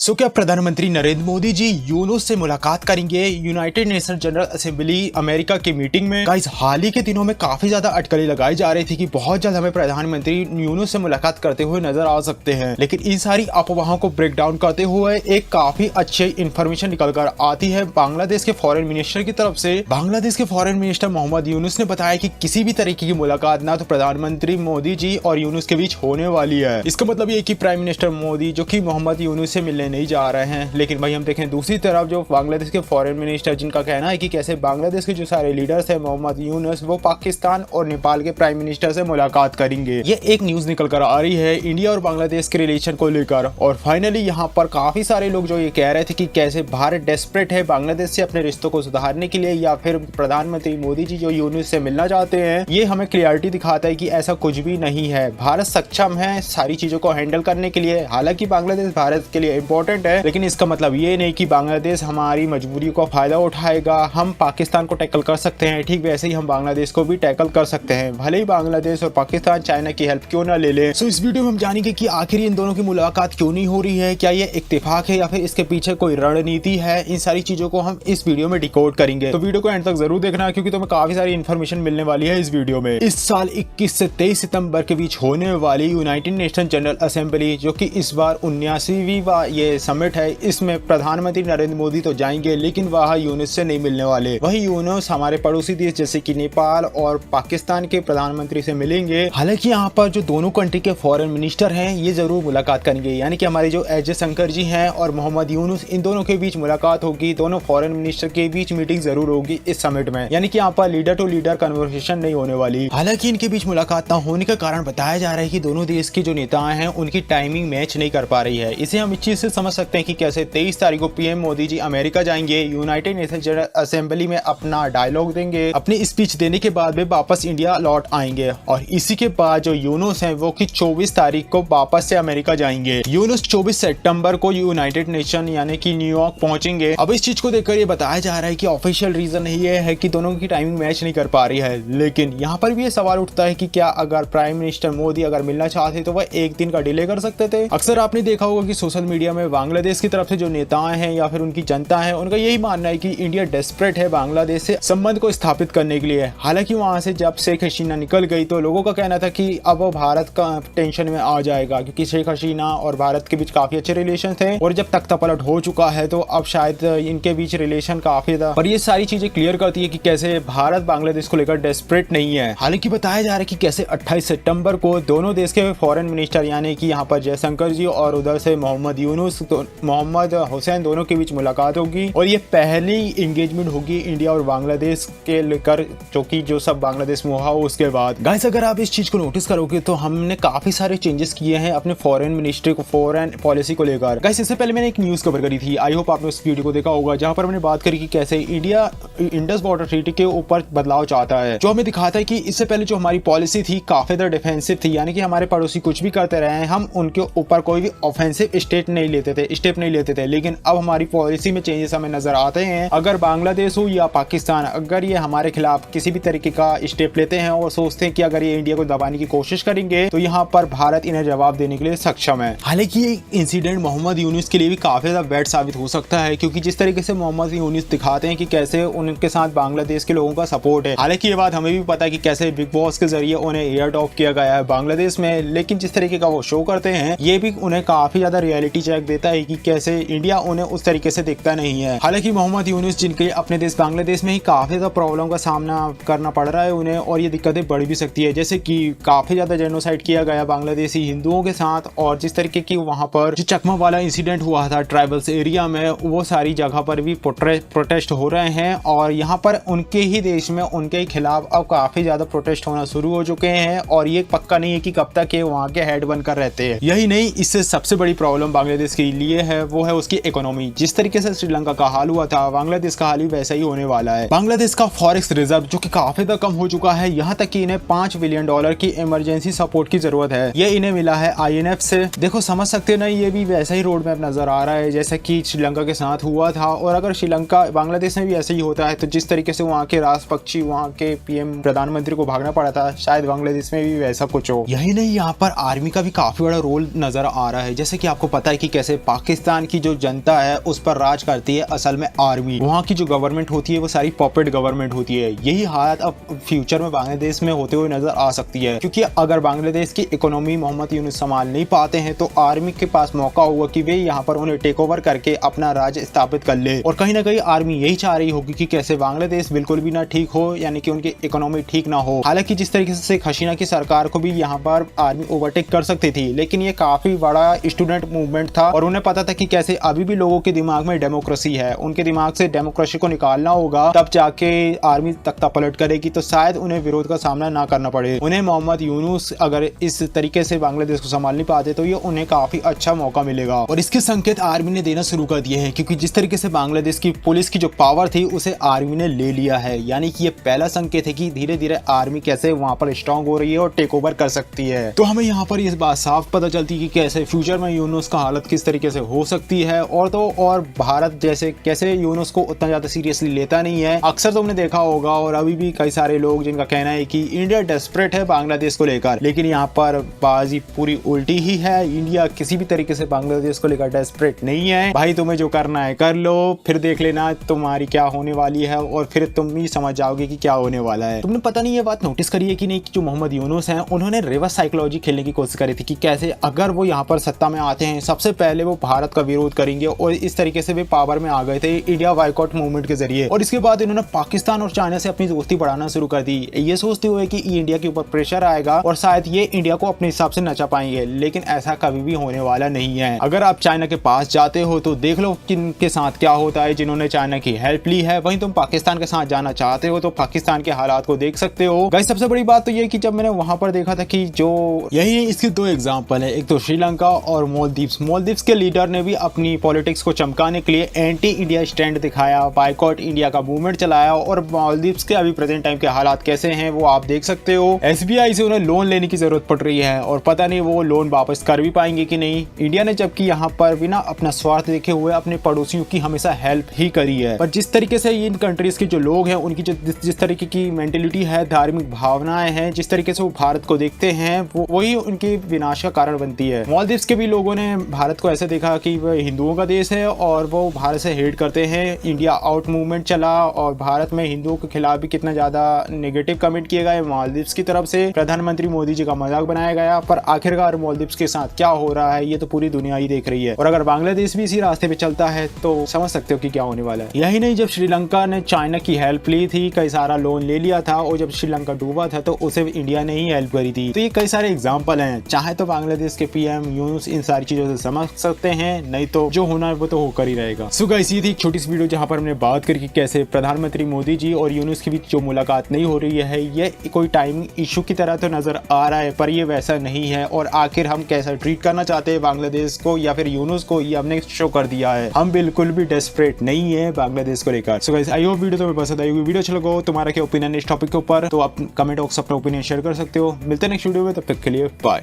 क्या प्रधानमंत्री नरेंद्र मोदी जी यूनुस से मुलाकात करेंगे United nation general assembly America की मीटिंग में। गाइस, हाल ही के दिनों में काफी ज्यादा अटकलें लगाई जा रही थी कि बहुत जल्द हमें प्रधानमंत्री यूनुस से मुलाकात करते हुए नजर आ सकते हैं, लेकिन इन सारी अफवाहों को ब्रेक डाउन करते हुए एक काफी अच्छी इंफॉर्मेशन निकल कर आती है बांग्लादेश के फॉरेन मिनिस्टर की तरफ से। बांग्लादेश के फॉरेन मिनिस्टर मोहम्मद यूनुस ने बताया कि किसी भी तरीके की मुलाकात ना तो प्रधानमंत्री मोदी जी और यूनुस के बीच होने वाली है। इसका मतलब ये कि प्राइम मिनिस्टर मोदी जो कि मोहम्मद यूनुस से मिलने नहीं जा रहे हैं। लेकिन भाई हम देखें दूसरी तरफ जो बांग्लादेश के फॉरेन मिनिस्टर जिनका कहना है कि कैसे बांग्लादेश के जो सारे लीडर्स हैं मोहम्मद यूनुस वो पाकिस्तान और नेपाल के प्राइम मिनिस्टर से मुलाकात करेंगे। ये एक न्यूज निकल कर आ रही है इंडिया और बांग्लादेश के रिलेशन को लेकर। और फाइनली यहाँ पर काफी सारे लोग जो ये कह रहे थे कि कैसे भारत डेस्परेट है बांग्लादेश से अपने रिश्तों को सुधारने के लिए, या फिर प्रधानमंत्री मोदी जी जो यूनुस से मिलना चाहते हैं। ये हमें क्लियरिटी दिखाता है कि ऐसा कुछ भी नहीं है। भारत सक्षम है सारी चीजों को हैंडल करने के लिए। हालांकि बांग्लादेश भारत के लिए इंपॉर्टेंट है, लेकिन इसका मतलब ये नहीं कि बांग्लादेश हमारी मजबूरी का फायदा उठाएगा। हम पाकिस्तान को टैकल कर सकते हैं, ठीक वैसे ही हम बांग्लादेश को भी टैकल कर सकते हैं, भले ही बांग्लादेश और पाकिस्तान चाइना की हेल्प क्यों ना ले ले। इस वीडियो में हम जानेंगे कि आखिर इन दोनों की मुलाकात क्यों नहीं हो रही है, क्या ये इत्तेफाक है या फिर इसके पीछे कोई रणनीति है। इन सारी चीजों को हम इस वीडियो में डिकोड करेंगे, तो वीडियो को एंड तक जरूर देखना क्योंकि तुम्हें काफी सारी इन्फॉर्मेशन मिलने वाली है इस वीडियो में। इस साल 21 से 23 सितंबर के बीच होने वाली यूनाइटेड नेशन जनरल असेंबली जो कि इस बार 79वीं ये समिट है, इसमें प्रधानमंत्री नरेंद्र मोदी तो जाएंगे लेकिन वह यूनुस से नहीं मिलने वाले। वही यूनुस हमारे पड़ोसी देश जैसे कि नेपाल और पाकिस्तान के प्रधानमंत्री से मिलेंगे। हालांकि यहाँ पर जो दोनों कंट्री के फॉरेन मिनिस्टर हैं ये जरूर मुलाकात करेंगे, यानी कि हमारे जो एस जयशंकर जी हैं और मोहम्मद यूनुस, इन दोनों के बीच मुलाकात होगी। दोनों फॉरेन मिनिस्टर के बीच मीटिंग जरूर होगी इस समिट में, यानी कि यहाँ पर लीडर टू लीडर कन्वर्सेशन नहीं होने वाली। हालांकि इनके बीच मुलाकात न होने का कारण बताया जा रहा है कि दोनों देश के जो नेता हैं उनकी टाइमिंग मैच नहीं कर पा रही है। इसे हम इस चीज से समझ सकते हैं कि कैसे 23 तारीख को पीएम मोदी जी अमेरिका जाएंगे, यूनाइटेड नेशन जनरल असेंबली में अपना डायलॉग देंगे, अपनी स्पीच देने के बाद वे वापस इंडिया लौट आएंगे। और इसी के बाद जो यूनुस हैं वो कि 24 तारीख को वापस से अमेरिका जाएंगे। यूनुस 24 सितंबर को यूनाइटेड नेशन यानी कि न्यूयॉर्क पहुंचेंगे। अब इस चीज को देखकर ये बताया जा रहा है कि ऑफिशियल रीजन ये है कि दोनों की टाइमिंग मैच नहीं कर पा रही है। लेकिन यहाँ पर भी ये सवाल उठता है कि क्या अगर प्राइम मिनिस्टर मोदी अगर मिलना चाहते तो वह एक दिन का डिले कर सकते थे। अक्सर आपने देखा होगा कि सोशल मीडिया में बांग्लादेश की तरफ से जो नेता हैं या फिर उनकी जनता है उनका यही मानना है कि इंडिया डेस्परेट है बांग्लादेश से संबंध को स्थापित करने के लिए। हालांकि वहां से जब शेख हसीना निकल गई तो लोगों का कहना था कि अब वो भारत का टेंशन में आ जाएगा, क्योंकि शेख हसीना और भारत के बीच काफी अच्छे रिलेशन थे और जब तख्ता पलट हो चुका है तो अब शायद इनके बीच रिलेशन काफी था। पर ये सारी चीजें क्लियर करती है कि कैसे भारत बांग्लादेश को लेकर डेस्परेट नहीं है। हालांकि बताया जा रहा है कि कैसे 28 सितंबर को दोनों देश के फॉरेन मिनिस्टर यानी कि यहाँ पर जयशंकर जी और उधर से मोहम्मद यूनुस मोहम्मद हुसैन दोनों के बीच मुलाकात होगी। और ये पहली एंगेजमेंट होगी इंडिया और बांग्लादेश के लेकर, जो सब बांग्लादेश में हुआ उसके बाद। गाइस, अगर आप इस चीज को नोटिस करोगे तो हमने काफी सारे चेंजेस किए हैं अपने फॉरेन मिनिस्ट्री को, फॉरेन पॉलिसी को लेकर। गाइस, इससे पहले मैंने एक न्यूज कवर करी थी, आई होप आपने उस वीडियो को देखा होगा, जहां पर मैंने बात करी कि कैसे इंडिया इंडस बॉर्डर ट्रीटी के ऊपर बदलाव चाहता है, जो हमें दिखाता है कि इससे पहले जो हमारी पॉलिसी थी काफी ज्यादा डिफेंसिव थी, यानी कि हमारे पड़ोसी कुछ भी करते रहे हैं हम उनके ऊपर कोई भी ऑफेंसिव स्टेप नहीं लेते थे। लेकिन अब हमारी पॉलिसी में चेंजेस हमें नजर आते हैं। अगर बांग्लादेश हो या पाकिस्तान, अगर ये हमारे खिलाफ किसी भी तरीके का स्टेप लेते हैं और सोचते हैं कि अगर ये इंडिया को दबाने की कोशिश करेंगे तो यहाँ पर भारत इन्हें जवाब देने के लिए सक्षम है। हालांकि ये इंसिडेंट मोहम्मद यूनुस के लिए भी काफी ज्यादा बैड साबित हो सकता है, क्योंकि जिस तरीके से मोहम्मद यूनुस दिखाते हैं कि कैसे उनके साथ बांग्लादेश के लोगों का सपोर्ट है। हालांकि ये बात हमें भी पता है कि कैसे बिग बॉस के जरिए उन्हें एयर ड्रॉप किया गया है बांग्लादेश में, लेकिन जिस तरीके का वो शो करते हैं ये भी उन्हें काफी ज्यादा रियलिटी चेक देता है कि कैसे इंडिया उन्हें उस तरीके से दिखता नहीं है। हालांकि मोहम्मद यूनुस जिनके अपने देश बांग्लादेश में ही काफी ज्यादा प्रॉब्लम का सामना करना पड़ रहा है उन्हें, और ये दिक्कतें बढ़ भी सकती है, जैसे कि काफी ज्यादा जेनोसाइड किया गया बांग्लादेशी हिंदुओं के साथ, और जिस तरीके की वहां पर जो चकमा वाला इंसिडेंट हुआ था ट्राइबल्स एरिया में, वो सारी जगह पर भी प्रोटेस्ट हो रहे हैं। और यहाँ पर उनके ही देश में उनके खिलाफ अब काफी ज्यादा प्रोटेस्ट होना शुरू हो चुके हैं, और ये पक्का नहीं है कि कब तक ये वहाँ के हेड बनकर रहते हैं। यही नहीं, इससे सबसे बड़ी प्रॉब्लम बांग्लादेश के लिए है वो है उसकी इकोनॉमी। जिस तरीके से श्रीलंका का हाल हुआ था बांग्लादेश का हाल भी वैसा ही होने वाला है। बांग्लादेश का फॉरेक्स रिजर्व जो कि काफी ज्यादा कम हो चुका है, यहाँ तक कि इन्हें $5 बिलियन की इमरजेंसी सपोर्ट की जरूरत है। ये इन्हें मिला है IMF से। देखो समझ सकते ना, ये भी वैसा ही रोड मैप नजर आ रहा है जैसा कि श्रीलंका के साथ हुआ था। और अगर श्रीलंका बांग्लादेश में भी ऐसा ही होता है तो जिस तरीके से वहाँ के राष्ट्र पक्षी वहाँ के पीएम प्रधानमंत्री को भागना पड़ा था, शायद बांग्लादेश में भी वैसा कुछ हो। यही नहीं, यहाँ पर आर्मी का भी काफी बड़ा रोल नजर आ रहा है। जैसे कि आपको पता है कि कैसे कैसे पाकिस्तान की जो जनता है उस पर राज करती है असल में आर्मी, वहाँ की जो गवर्नमेंट होती है वो सारी पॉपेट गवर्नमेंट होती है। यही हालत अब फ्यूचर में बांग्लादेश में होते हुए नजर आ सकती है, क्योंकि अगर बांग्लादेश की इकोनॉमी मोहम्मद यूनुस संभाल नहीं पाते हैं तो आर्मी के पास मौका होगा कि वे यहाँ पर उन्हें टेक ओवर करके अपना राज स्थापित कर ले। और कहीं ना कहीं आर्मी यही चाह रही होगी कि कैसे बांग्लादेश बिल्कुल भी ना ठीक हो, यानी कि उनकी इकोनॉमी ठीक ना हो। हालांकि जिस तरीके से शेख हसीना की सरकार को भी यहाँ पर आर्मी ओवरटेक कर सकती थी, लेकिन ये काफी बड़ा स्टूडेंट मूवमेंट था और उन्हें पता था कि कैसे अभी भी लोगों के दिमाग में डेमोक्रेसी है, उनके दिमाग से डेमोक्रेसी को निकालना होगा, तब जाके आर्मी तख्ता पलट करेगी तो शायद उन्हें विरोध का सामना ना करना पड़े। उन्हें मोहम्मद यूनुस अगर इस तरीके से बांग्लादेश को संभाल नहीं पाते तो ये उन्हें काफी अच्छा मौका मिलेगा। और इसके संकेत आर्मी ने देना शुरू कर दिए हैं, क्योंकि जिस तरीके से बांग्लादेश की पुलिस की जो पावर थी उसे आर्मी ने ले लिया है, यानी कि ये पहला संकेत है कि धीरे धीरे आर्मी कैसे वहां पर स्ट्रांग हो रही है और टेक ओवर कर सकती है। तो हमें यहाँ पर इस बात साफ पता चलती है कि कैसे फ्यूचर में यूनुस का हालत किस तरीके से हो सकती है। और भारत जैसे कैसे यूनुस को उतना ज्यादा सीरियसली लेता नहीं है। अक्सर तुमने देखा होगा और अभी भी कई सारे लोग जिनका कहना है कि इंडिया डेस्परेट है बांग्लादेश को लेकर, लेकिन यहाँ पर बाजी पूरी उल्टी ही है। इंडिया किसी भी तरीके से बांग्लादेश को लेकर डेस्परेट नहीं है। भाई तुम्हें जो करना है कर लो, फिर देख लेना तुम्हारी क्या होने वाली है और फिर तुम भी समझ जाओगे कि क्या होने वाला है। तुमने पता नहीं ये बात नोटिस करी है कि नहीं कि जो मोहम्मद यूनुस हैं उन्होंने रिवर्स साइकोलॉजी खेलने की कोशिश करी थी कि कैसे अगर वो यहाँ पर सत्ता में आते हैं सबसे पहले वो भारत का विरोध करेंगे, और इस तरीके से वे पावर में आ गए थे इंडिया बाइकआउट मूवमेंट के जरिए। और इसके बाद इन्होंने पाकिस्तान और चाइना से अपनी दोस्ती बढ़ाना शुरू कर दी, ये सोचते हुए कि इंडिया के ऊपर प्रेशर आएगा और शायद ये इंडिया को अपने हिसाब से नचा पाएंगे, लेकिन ऐसा कभी भी होने वाला नहीं है। अगर आप चाइना के पास जाते हो तो देख लो किन के साथ क्या होता है जिन्होंने चाइना की हेल्प ली है। वहीं तुम पाकिस्तान के साथ जाना चाहते हो तो पाकिस्तान के हालात को देख सकते हो। गाइस सबसे बड़ी बात तो ये कि जब मैंने वहां पर देखा था कि जो यही इसके दो एग्जांपल है, एक तो श्रीलंका और मालदीव्स के लीडर ने भी अपनी पॉलिटिक्स को चमकाने के लिए एंटी इंडिया स्टैंड दिखाया, बाइकआउट इंडिया का मूवमेंट चलाया। और मालदीव्स के अभी प्रेजेंट टाइम के हालात कैसे हैं वो आप देख सकते हो। SBI से उन्हें लोन लेने की जरूरत पड़ रही है और पता नहीं वो लोन वापस कर भी पाएंगे कि नहीं। इंडिया ने जबकि यहाँ पर बिना अपना स्वार्थ देखे हुए अपने पड़ोसियों की हमेशा हेल्प ही करी है। पर जिस तरीके से इन कंट्रीज के जो लोग हैं उनकी जिस तरीके की मेंटेलिटी है, धार्मिक भावनाएं हैं, जिस तरीके से वो भारत को देखते हैं वही उनके विनाश का कारण बनती है। मालदीव्स के भी लोगों ने भारत को ऐसे देखा कि वह हिंदुओं का देश है और वो भारत से हेट करते हैं। इंडिया आउट मूवमेंट चला और भारत में हिंदुओं के खिलाफ भी कितना ज्यादा नेगेटिव कमेंट किए गए मालदीव्स की तरफ से। प्रधानमंत्री मोदी जी का मजाक बनाया गया। पर आखिरकार मालदीव्स के साथ क्या हो रहा है ये तो पूरी दुनिया ही देख रही है। और अगर बांग्लादेश भी इसी रास्ते पे चलता है तो समझ सकते हो कि क्या होने वाला है। यही नहीं, जब श्रीलंका ने चाइना की हेल्प ली थी, कई सारा लोन ले लिया था और जब श्रीलंका डूबा था तो उसे इंडिया ने ही हेल्प करी थी। तो ये कई सारे एग्जाम्पल हैं। चाहे तो बांग्लादेश के PM यूनुस इन सारी चीजों से समझ सकते हैं, नहीं तो जो होना है वो तो होकर ही रहेगा। सो गाइस ये थी एक छोटी सी वीडियो जहां पर हमने बात करी कि कैसे प्रधानमंत्री मोदी जी और यूनुस के बीच जो मुलाकात नहीं हो रही है ये कोई टाइमिंग इशू की तरह तो नजर आ रहा है, पर ये वैसा नहीं है। और आखिर हम कैसा ट्रीट करना चाहते हैं बांग्लादेश को या फिर यूनुस को, ये हमने शो कर दिया है। हम बिल्कुल भी डेस्परेट नहीं है बांग्लादेश को लेकर। So guys I hope video तुम्हें पसंद आई होगी। वीडियो अच्छा लगा तुम्हारा क्या ओपिनियन इस टॉपिक के ऊपर, तो आप कमेंट बॉक्स अपना ओपिनियन शेयर कर सकते हो। मिलते हैं नेक्स्ट वीडियो में, तब तक के लिए बाय।